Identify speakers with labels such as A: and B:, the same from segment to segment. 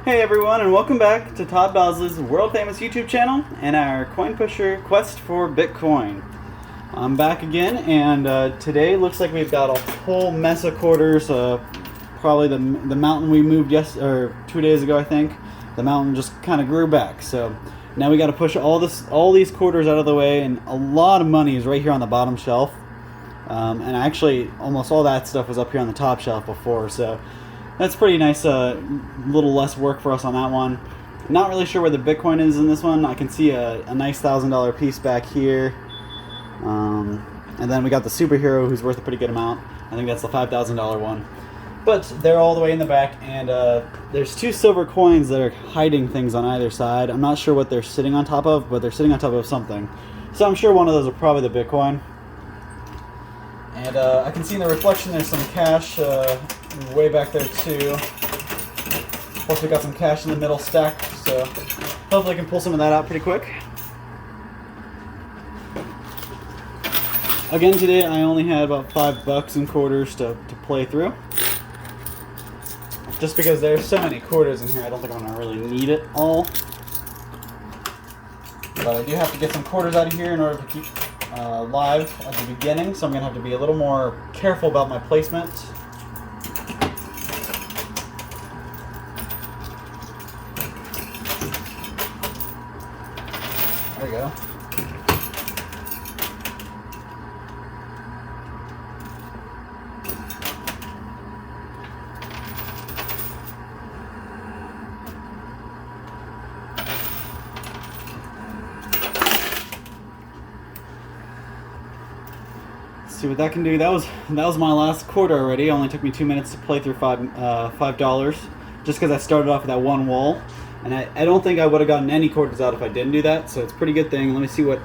A: Hey everyone, and welcome back to Todd Bosley's world famous YouTube channel and our coin pusher quest for Bitcoin. I'm back again, and today looks like we've got a whole mess of quarters. Probably the mountain we moved 2 days ago, I think. The mountain just kind of grew back, so now we got to push all these quarters out of the way, and a lot of money is right here on the bottom shelf. And actually, almost all that stuff was up here on the top shelf before, so that's pretty nice. Little less work for us on that one. Not really sure where the Bitcoin is in this one. I can see a nice $1,000 piece back here. And then we got the superhero, who's worth a pretty good amount. I think that's the $5,000 one. But they're all the way in the back, and there's two silver coins that are hiding things on either side. I'm not sure what they're sitting on top of, but they're sitting on top of something. So I'm sure one of those are probably the Bitcoin. And I can see in the reflection there's some cash way back there too. Plus we got some cash in the middle stack, so hopefully I can pull some of that out pretty quick. Again, today I only had about $5 in quarters to play through. Just because there's so many quarters in here, I don't think I'm going to really need it all. But I do have to get some quarters out of here in order to keep live at the beginning, so I'm going to have to be a little more careful about my placement. There we go. See what that can do. That was my last quarter already. It only took me 2 minutes to play through $5, just because I started off with that one wall, and I don't think I would have gotten any quarters out if I didn't do that. So it's a pretty good thing. Let me see what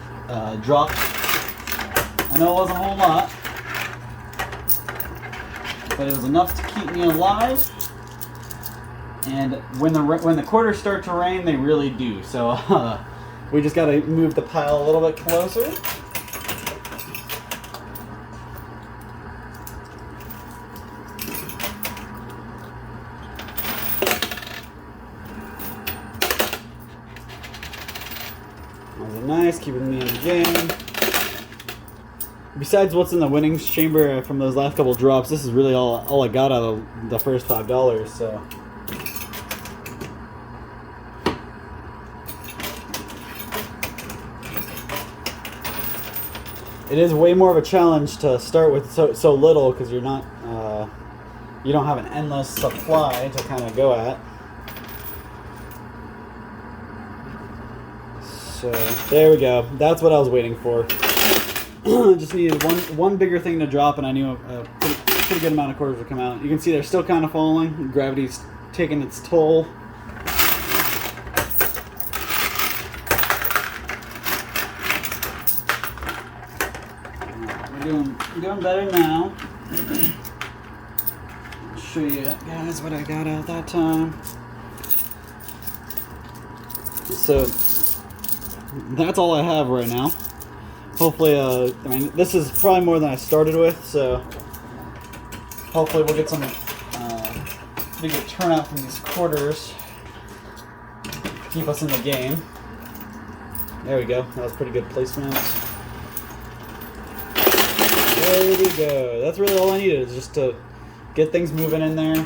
A: dropped. I know it wasn't a whole lot, but it was enough to keep me alive. And when the quarters start to rain, they really do. So we just got to move the pile a little bit closer. Nice, keeping me in the game. Besides what's in the winnings chamber from those last couple drops, this is really all I got out of the first $5, so. It is way more of a challenge to start with so little, because you're not, you don't have an endless supply to kind of go at. So there we go. That's what I was waiting for. Just needed one bigger thing to drop, and I knew a pretty good amount of quarters would come out. You can see they're still kind of falling. Gravity's taking its toll. We're doing better now. I'll show you guys what I got out that time. So that's all I have right now. Hopefully, I mean, this is probably more than I started with, so hopefully we'll get some bigger turnout from these quarters. Keep us in the game. There we go. That was pretty good placement. There we go. That's really all I needed, is just to get things moving in there.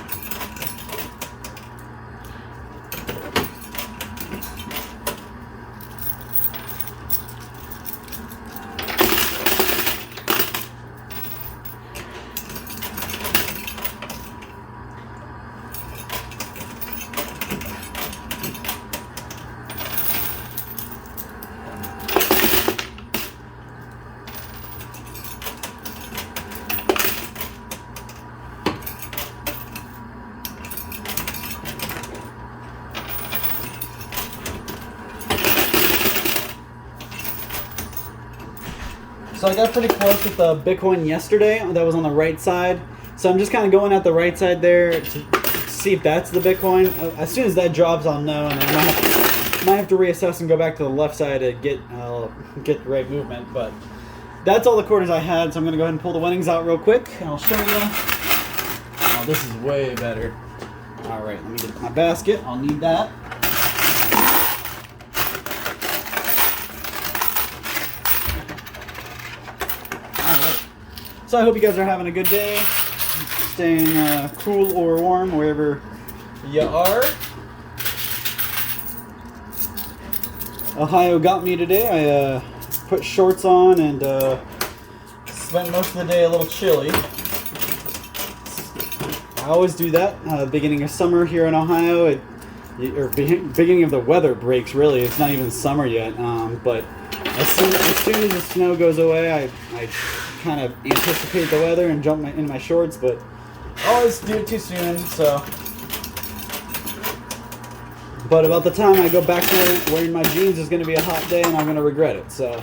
A: So I got pretty close with the Bitcoin yesterday. That was on the right side. So I'm just kind of going at the right side there to see if that's the Bitcoin. As soon as that drops, I'll know, and I might have to reassess and go back to the left side to get the right movement. But that's all the quarters I had, so I'm going to go ahead and pull the winnings out real quick, and I'll show you. Oh, this is way better. All right, let me get my basket. I'll need that. All right. So I hope you guys are having a good day, staying cool or warm wherever you are. Ohio got me today. I put shorts on and spent most of the day a little chilly. I always do that beginning of summer here in Ohio, or beginning of the weather breaks. Really, it's not even summer yet. But as soon as the snow goes away, I kind of anticipate the weather and jump into my shorts. But I always do it too soon. So, but about the time I go back to wearing my jeans is going to be a hot day, and I'm going to regret it. So.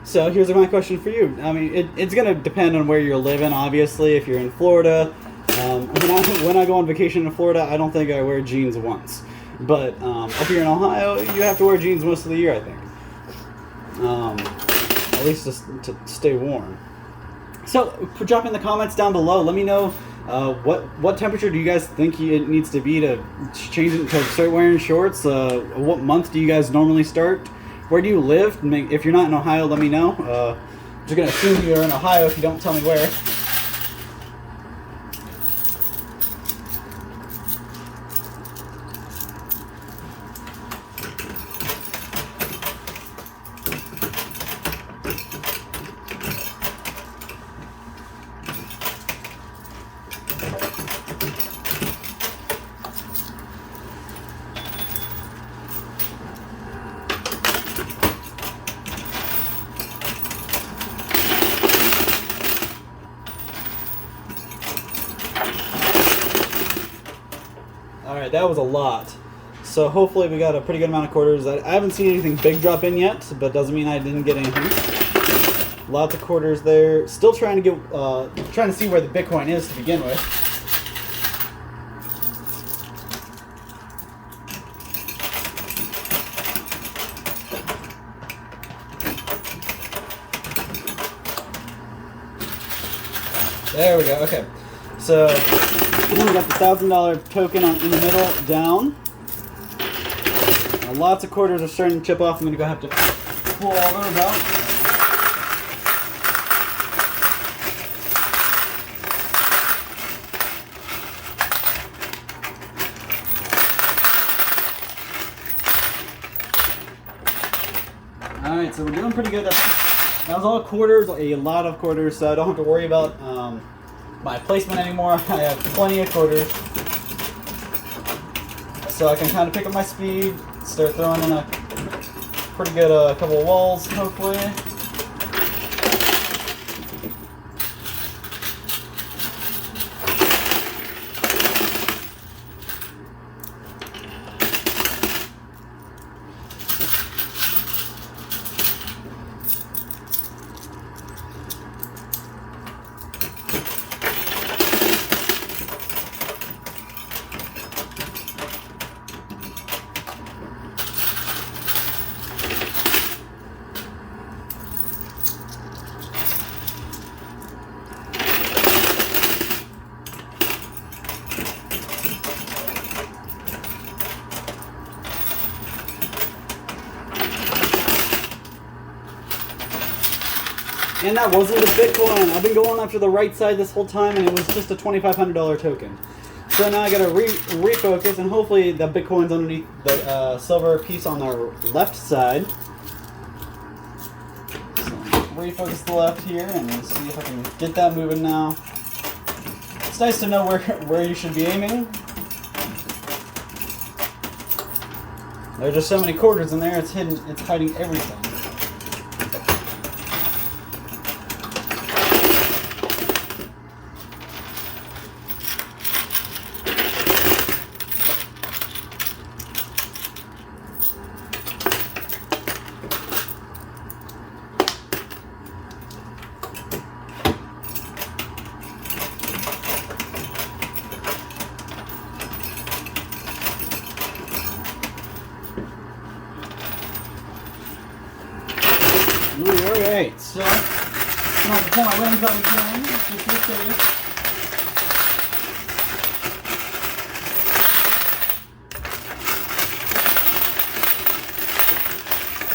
A: So here's my question for you. I mean, it's going to depend on where you're living, obviously. If you're in Florida, when I go on vacation in Florida, I don't think I wear jeans once. But up here in Ohio, you have to wear jeans most of the year, I think. At least to stay warm. So drop in the comments down below. Let me know what temperature do you guys think it needs to be to change it to start wearing shorts. What month do you guys normally start? Where do you live? If you're not in Ohio, let me know. I'm just going to assume you're in Ohio if you don't tell me where. Alright, that was a lot. So hopefully we got a pretty good amount of quarters. I haven't seen anything big drop in yet, but doesn't mean I didn't get anything. Lots of quarters there. Still trying to see where the Bitcoin is to begin with. There we go. Okay, so we got the $1,000 token in the middle down. Lots of quarters are starting to chip off. I'm going to have to pull all those out. Alright, so we're doing pretty good. That was all quarters, a lot of quarters, so I don't have to worry about my placement anymore. I have plenty of quarters. So I can kind of pick up my speed, start throwing in a pretty good couple of walls, hopefully. And that wasn't a Bitcoin. I've been going after the right side this whole time, and it was just a $2,500 token. So now I gotta refocus, and hopefully the Bitcoin's underneath the silver piece on the left side. So refocus the left here, and see if I can get that moving now. It's nice to know where you should be aiming. There's just so many quarters in there, it's hiding everything. Alright, so I'm pull my wings out again, just to be safe.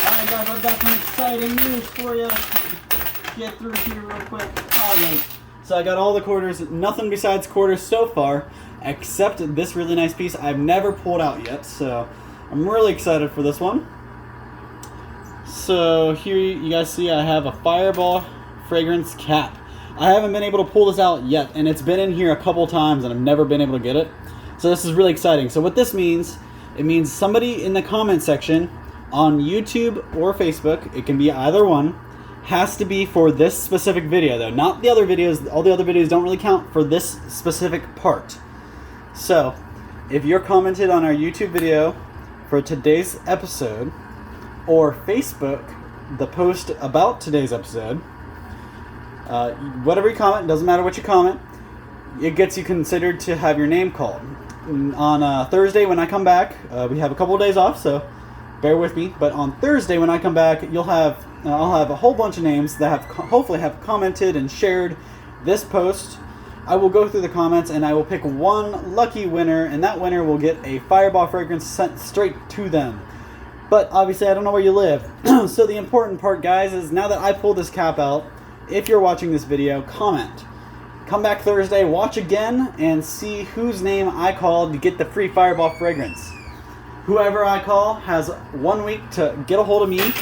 A: Alright guys, I've got some exciting news for you. Get through here real quick. Alright, so I got all the quarters, nothing besides quarters so far, except this really nice piece I've never pulled out yet, so I'm really excited for this one. So here you guys see I have a Fireball fragrance cap. I haven't been able to pull this out yet, and it's been in here a couple times and I've never been able to get it. So this is really exciting. So what this means, it means somebody in the comment section on YouTube or Facebook, it can be either one, has to be for this specific video though, not the other videos. All the other videos don't really count for this specific part. So if you're commented on our YouTube video for today's episode, or Facebook, the post about today's episode, whatever you comment, doesn't matter what you comment, it gets you considered to have your name called. On Thursday when I come back, we have a couple of days off, so bear with me, but on Thursday when I come back, I'll have a whole bunch of names that hopefully have commented and shared this post. I will go through the comments and I will pick one lucky winner, and that winner will get a Fireball fragrance sent straight to them. But obviously I don't know where you live. So the important part, guys, is now that I pulled this cap out, if you're watching this video, comment. Come back Thursday, watch again, and see whose name I called to get the free Fireball fragrance. Whoever I call has 1 week to get a hold of me,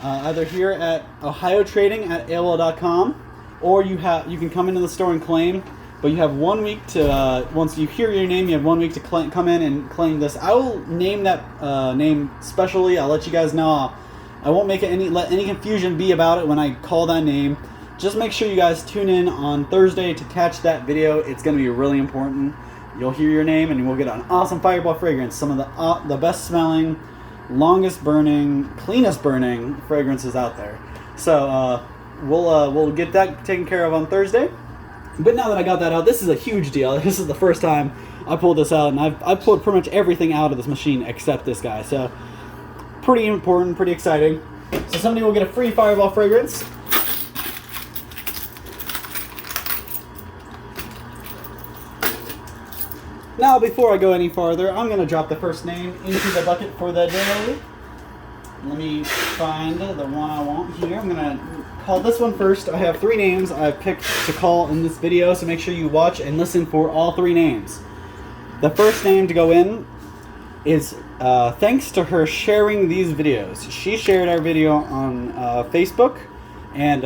A: either here at ohiotrading@aol.com, or you can come into the store and claim. But you have 1 week to, once you hear your name, you have 1 week to come in and claim this. I will name that name specially. I'll let you guys know. I won't make it let any confusion be about it when I call that name. Just make sure you guys tune in on Thursday to catch that video. It's going to be really important. You'll hear your name and we'll get an awesome Fireball fragrance. Some of the best smelling, longest burning, cleanest burning fragrances out there. So we'll get that taken care of on Thursday. But now that I got that out, this is a huge deal. This is the first time I pulled this out, and I've pulled pretty much everything out of this machine except this guy. So pretty important, pretty exciting. So somebody will get a free Fireball fragrance. Now before I go any farther, I'm going to drop the first name into the bucket for the day. Let me find the one I want here. I'm going to call this one first. I have 3 names I've picked to call in this video, so make sure you watch and listen for all 3 names. The first name to go in is thanks to her sharing these videos. She shared our video on Facebook, and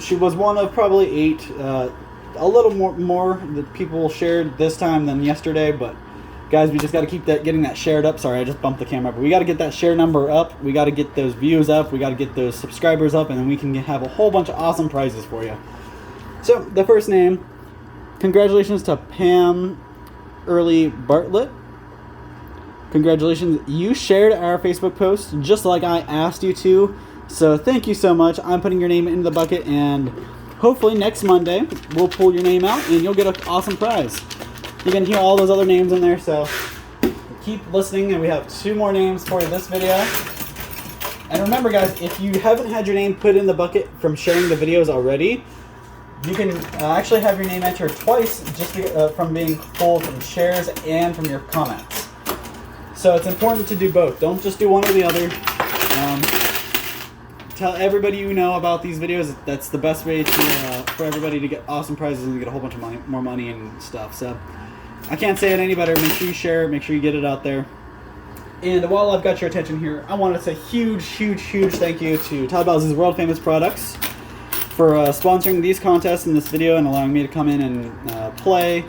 A: she was one of probably 8, a little more that people shared this time than yesterday, but guys, we just got to keep getting that shared up. Sorry, I just bumped the camera, but we got to get that share number up. We got to get those views up. We got to get those subscribers up, and then we can have a whole bunch of awesome prizes for you. So the first name, congratulations to Pam Early Bartlett. Congratulations, you shared our Facebook post just like I asked you to. So thank you so much. I'm putting your name into the bucket, and hopefully next Monday we'll pull your name out and you'll get an awesome prize. You can hear all those other names in there, so keep listening, and we have 2 more names for this video. And remember, guys, if you haven't had your name put in the bucket from sharing the videos already, you can actually have your name entered twice just from being pulled from shares and from your comments. So it's important to do both. Don't just do one or the other. Tell everybody you know about these videos. That's the best way for everybody to get awesome prizes and get a whole bunch of more money and stuff. So I can't say it any better. Make sure you share it. Make sure you get it out there. And while I've got your attention here, I want to say huge thank you to Todd Bowles' World Famous Products for sponsoring these contests in this video and allowing me to come in and play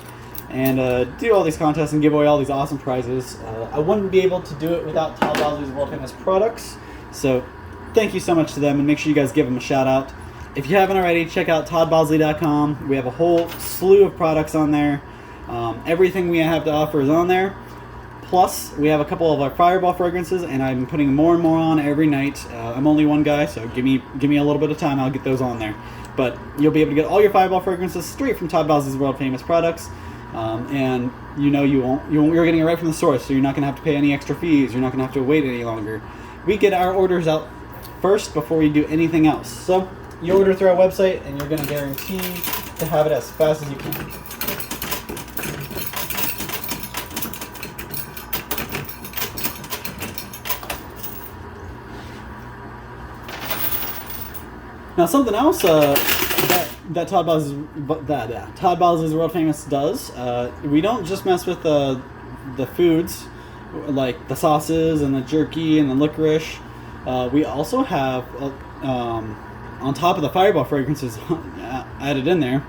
A: and do all these contests and give away all these awesome prizes. I wouldn't be able to do it without Todd Bowles' World Famous Products. So thank you so much to them, and make sure you guys give them a shout out. If you haven't already, check out toddbosley.com. We have a whole slew of products on there. Everything we have to offer is on there. Plus, we have a couple of our Fireball fragrances, and I'm putting more and more on every night. I'm only one guy, so give me a little bit of time. I'll get those on there. But you'll be able to get all your Fireball fragrances straight from Todd Bowles' World Famous Products. And you're getting it right from the source, so you're not going to have to pay any extra fees. You're not going to have to wait any longer. We get our orders out first before we do anything else. So you order through our website, and you're going to guarantee to have it as fast as you can. Now, something else that Todd Bowles' World Famous does, we don't just mess with the foods, like the sauces and the jerky and the licorice. We also have, on top of the Fireball fragrances added in there,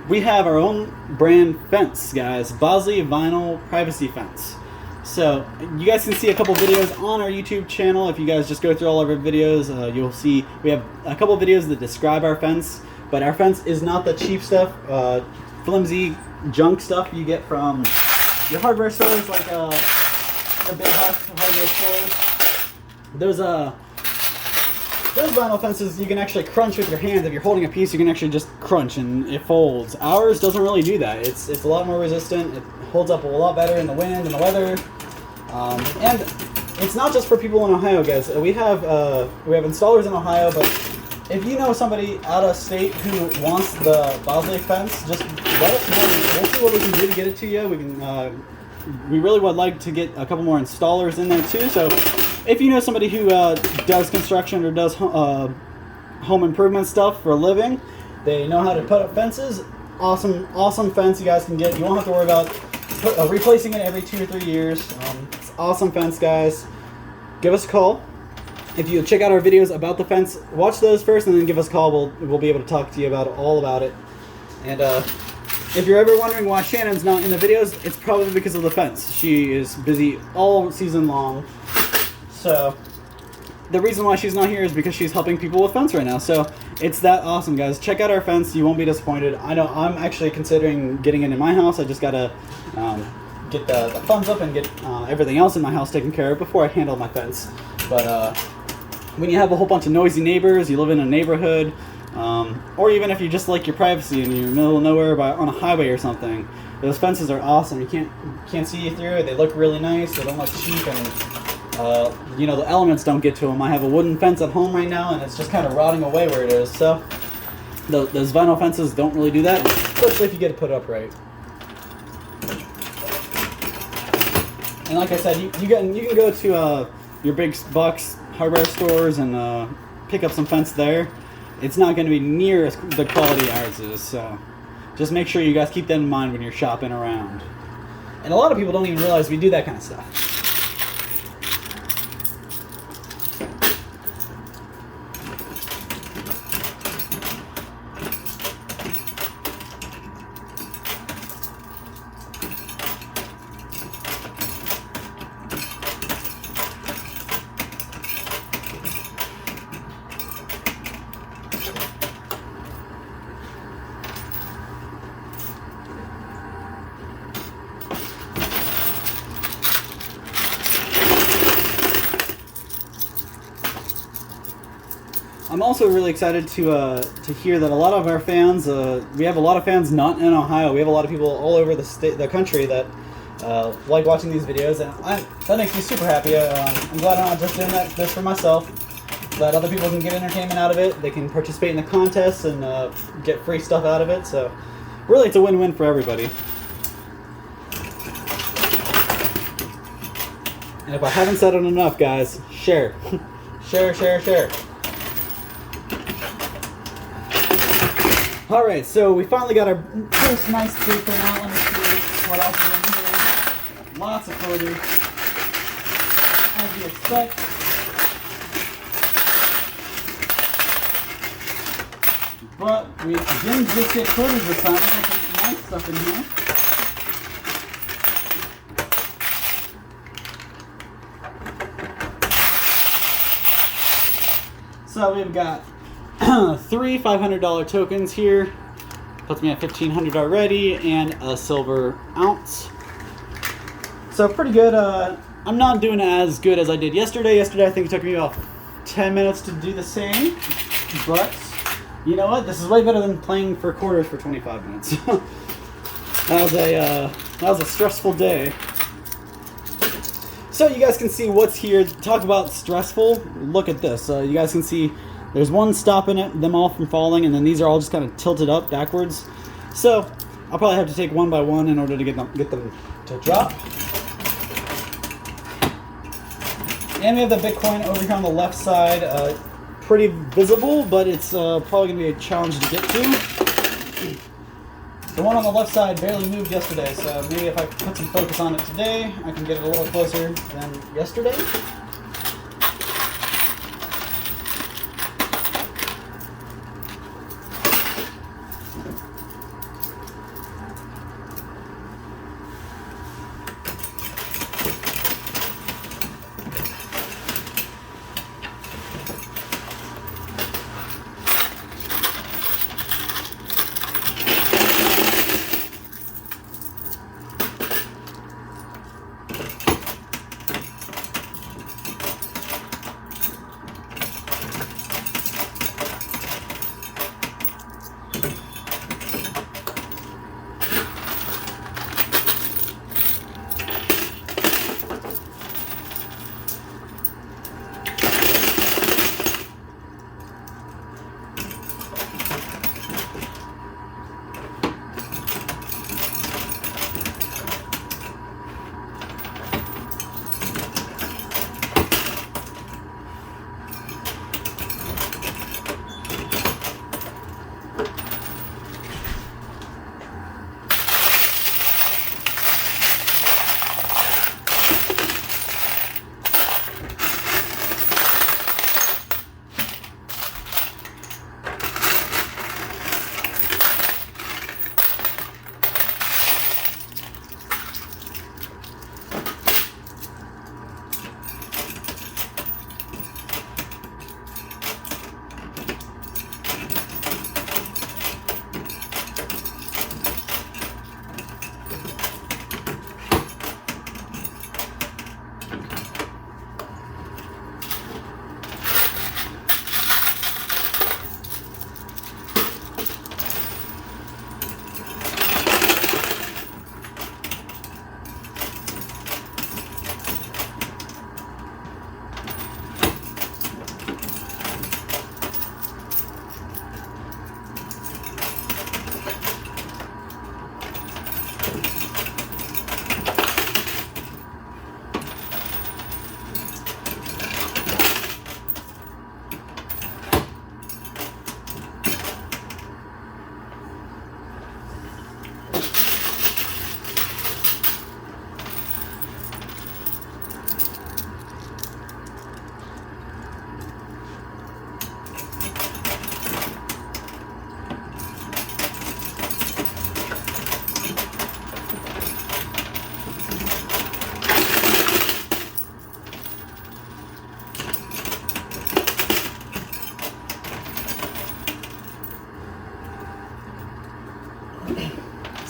A: we have our own brand fence, guys. Bosley Vinyl Privacy Fence. So you guys can see a couple videos on our YouTube channel. If you guys just go through all of our videos, you'll see we have a couple videos that describe our fence. But our fence is not the cheap stuff, flimsy junk stuff you get from your hardware stores, like your big box hardware stores. Those vinyl fences you can actually crunch with your hands. If you're holding a piece, you can actually just crunch and it folds. Ours doesn't really do that. It's a lot more resistant. It holds up a lot better in the wind and the weather. And it's not just for people in Ohio, guys. We have installers in Ohio, but if you know somebody out of state who wants the Bosley fence, just let us know. We'll see what we can do to get it to you. We really would like to get a couple more installers in there too. So if you know somebody who does construction or does home improvement stuff for a living, they know how to put up fences. Awesome fence you guys can get. You won't have to worry about replacing it every 2 or 3 years. It's awesome fence, guys. Give us a call. If you check out our videos about the fence, watch those first and then give us a call. We'll be able to talk to you all about it. And if you're ever wondering why Shannon's not in the videos, it's probably because of the fence. She is busy all season long. So the reason why she's not here is because she's helping people with fence right now. So it's that awesome, guys. Check out our fence. You won't be disappointed. I know I'm actually considering getting it in my house. I just got to get the funds up and get everything else in my house taken care of before I handle my fence. But when you have a whole bunch of noisy neighbors, you live in a neighborhood, or even if you just like your privacy and you're in the middle of nowhere on a highway or something, those fences are awesome. You can't see you through it. They look really nice. They don't look cheap, and the elements don't get to them. I have a wooden fence at home right now, and it's just kind of rotting away where it is. So those vinyl fences don't really do that, especially if you get it put up right. And like I said, you can go to your big box hardware stores and pick up some fence there. It's not going to be near the quality ours is. So just make sure you guys keep that in mind when you're shopping around. And a lot of people don't even realize we do that kind of stuff. I'm also really excited to hear that a lot of our fans, we have a lot of fans not in Ohio. We have a lot of people all over the country that like watching these videos, and that makes me super happy. I'm glad I'm not just doing this for myself. Glad other people can get entertainment out of it. They can participate in the contests and get free stuff out of it. So really, it's a win-win for everybody. And if I haven't said it enough, guys, share. Share. Alright, so we finally got our first nice paper out. Let me see what else is in here. Lots of photos, as you expect. But we didn't just get photos this time. We got some nice stuff in here. So we've got 3 $500 tokens here. Puts me at $1,500 already, and a silver ounce. So pretty good. I'm not doing as good as I did yesterday. Yesterday I think it took me about 10 minutes to do the same. But you know what? This is way better than playing for quarters for 25 minutes. That was a stressful day. So you guys can see what's here. Talk about stressful. Look at this. You guys can see There's one stopping them all from falling, and then these are all just kind of tilted up backwards. So I'll probably have to take one by one in order to get them to drop. And we have the Bitcoin over here on the left side. Pretty visible, but it's probably going to be a challenge to get to. The one on the left side barely moved yesterday, so maybe if I put some focus on it today, I can get it a little closer than yesterday.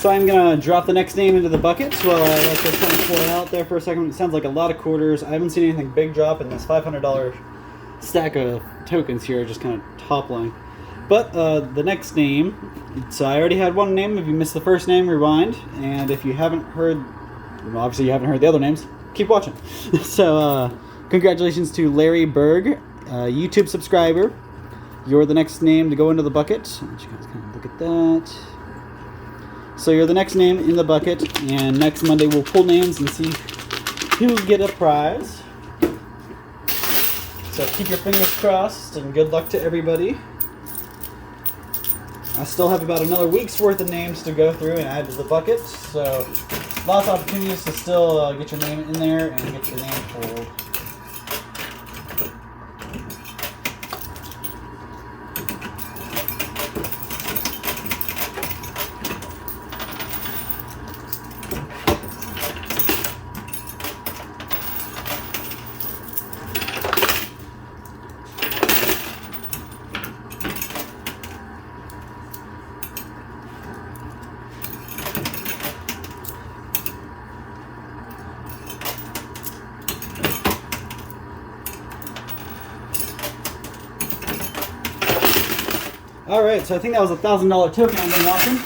A: So I'm going to drop the next name into the bucket while I let this kind of float out there for a second. It sounds like a lot of quarters. I haven't seen anything big drop in this $500 stack of tokens here, just kind of toppling. But the next name, so I already had one name. If you missed the first name, rewind. And if you haven't heard, well, obviously you haven't heard the other names, keep watching. So congratulations to Larry Berg, YouTube subscriber. You're the next name to go into the bucket. I'll let you guys kind of look at that. So you're the next name in the bucket, and next Monday we'll pull names and see who get a prize. So keep your fingers crossed, and good luck to everybody. I still have about another week's worth of names to go through and add to the bucket, so lots of opportunities to still get your name in there and get your name pulled. Alright, so I think that was a $1,000 token I've been watching.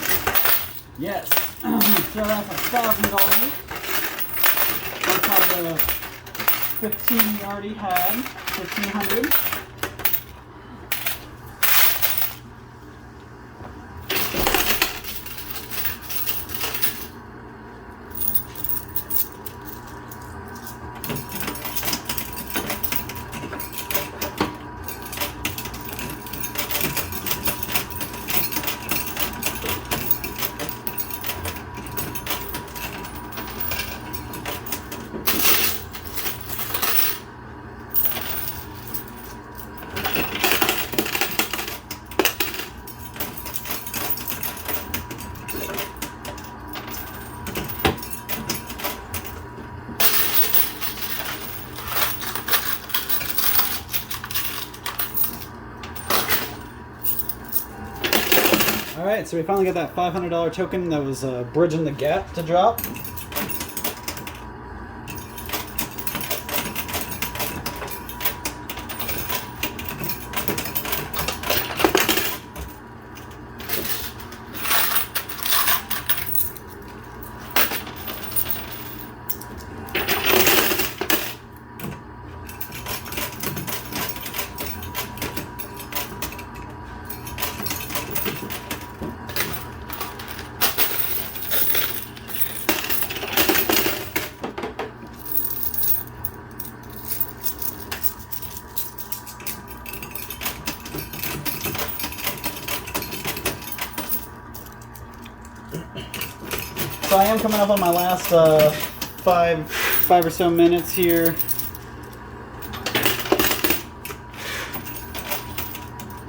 A: Yes. So that's $1,000. On top of the 15 we already had. 1,500. Alright, so we finally got that $500 token that was bridging the gap to drop. So I am coming up on my last five or so minutes here.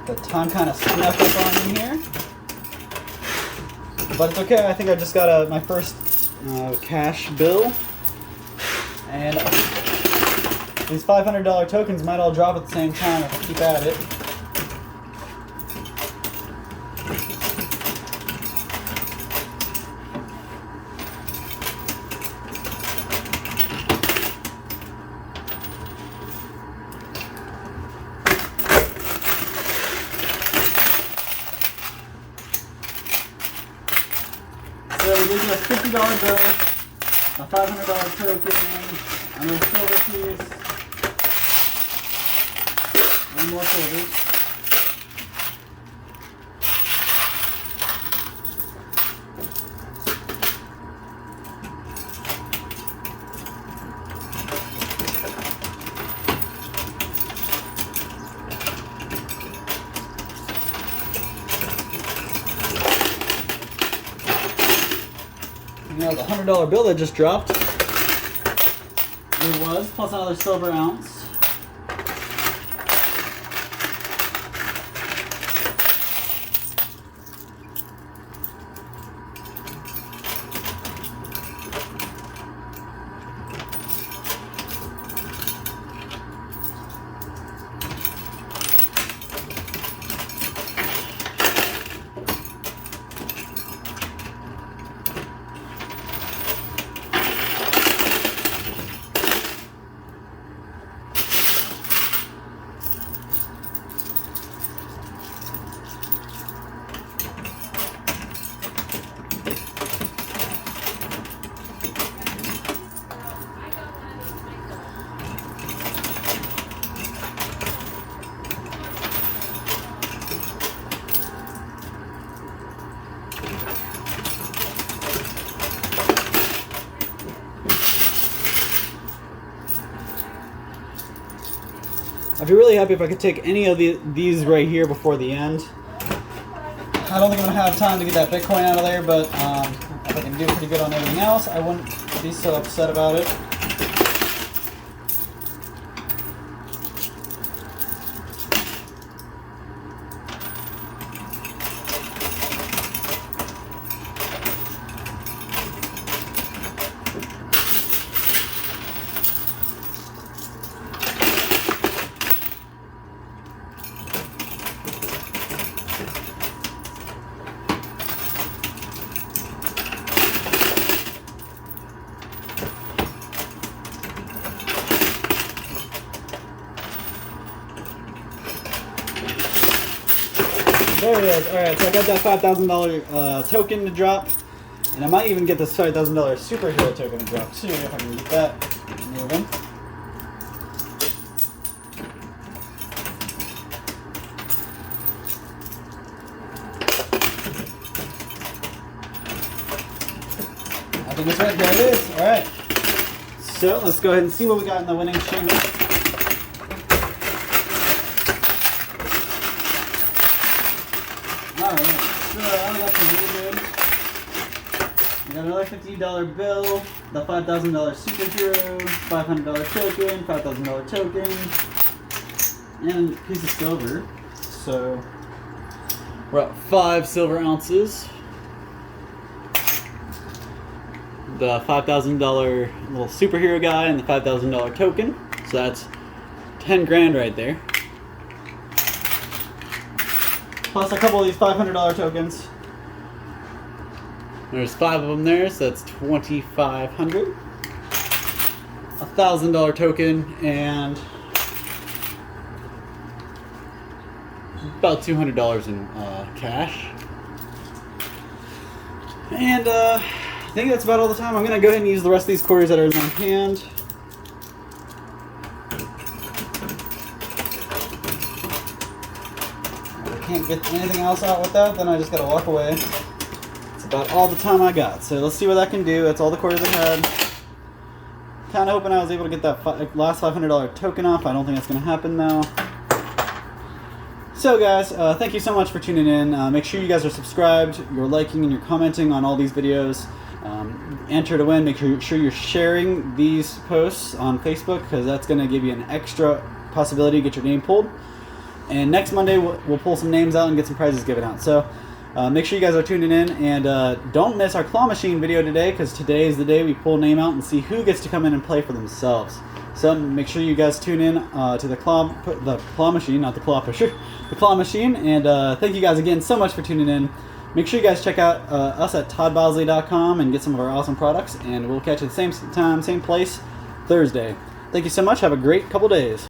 A: The time kind of snuck up on me here, but it's okay. I think I just got my first cash bill, and these $500 tokens might all drop at the same time if I keep at it. So these are a $50 bill, a $500 token, another silver piece, and more silvers. You know, the $100 bill that just dropped. It was, plus another silver ounce. I'd be really happy if I could take any of these right here before the end. I don't think I'm going to have time to get that Bitcoin out of there, but if I can do pretty good on everything else, I wouldn't be so upset about it. There it is. Alright, so I got that $5,000 token to drop. And I might even get this $5,000 superhero token to drop too, if I can get that moving. I think it's right. There it is. Alright. So let's go ahead and see what we got in the winning chamber. Alright, so I got some really good. We got another $50 bill, the $5,000 superhero, $500 token, $5,000 token, and a piece of silver. So we're at 5 silver ounces. The $5,000 little superhero guy and the $5,000 token. So that's 10 grand right there. Plus a couple of these $500 tokens. There's 5 of them there, so that's $2,500. $1,000 token, and about $200 in cash. And I think that's about all the time. I'm going to go ahead and use the rest of these quarters that are in my hand. If I can't get anything else out with that, then I just got to walk away. It's about all the time I got. So let's see what that can do. That's all the quarters I had. Kind of hoping I was able to get that last $500 token off. I don't think that's going to happen though. So guys, thank you so much for tuning in. Make sure you guys are subscribed, you're liking and you're commenting on all these videos. Enter to win. Make sure you're sharing these posts on Facebook, because that's going to give you an extra possibility to get your name pulled. And next Monday we'll pull some names out and get some prizes given out. So make sure you guys are tuning in, and don't miss our claw machine video today, because today is the day we pull a name out and see who gets to come in and play for themselves. So make sure you guys tune in to the claw machine, not the claw pusher, the claw machine. And thank you guys again so much for tuning in. Make sure you guys check out us at toddbosley.com and get some of our awesome products. And we'll catch you at the same time, same place, Thursday. Thank you so much. Have a great couple days.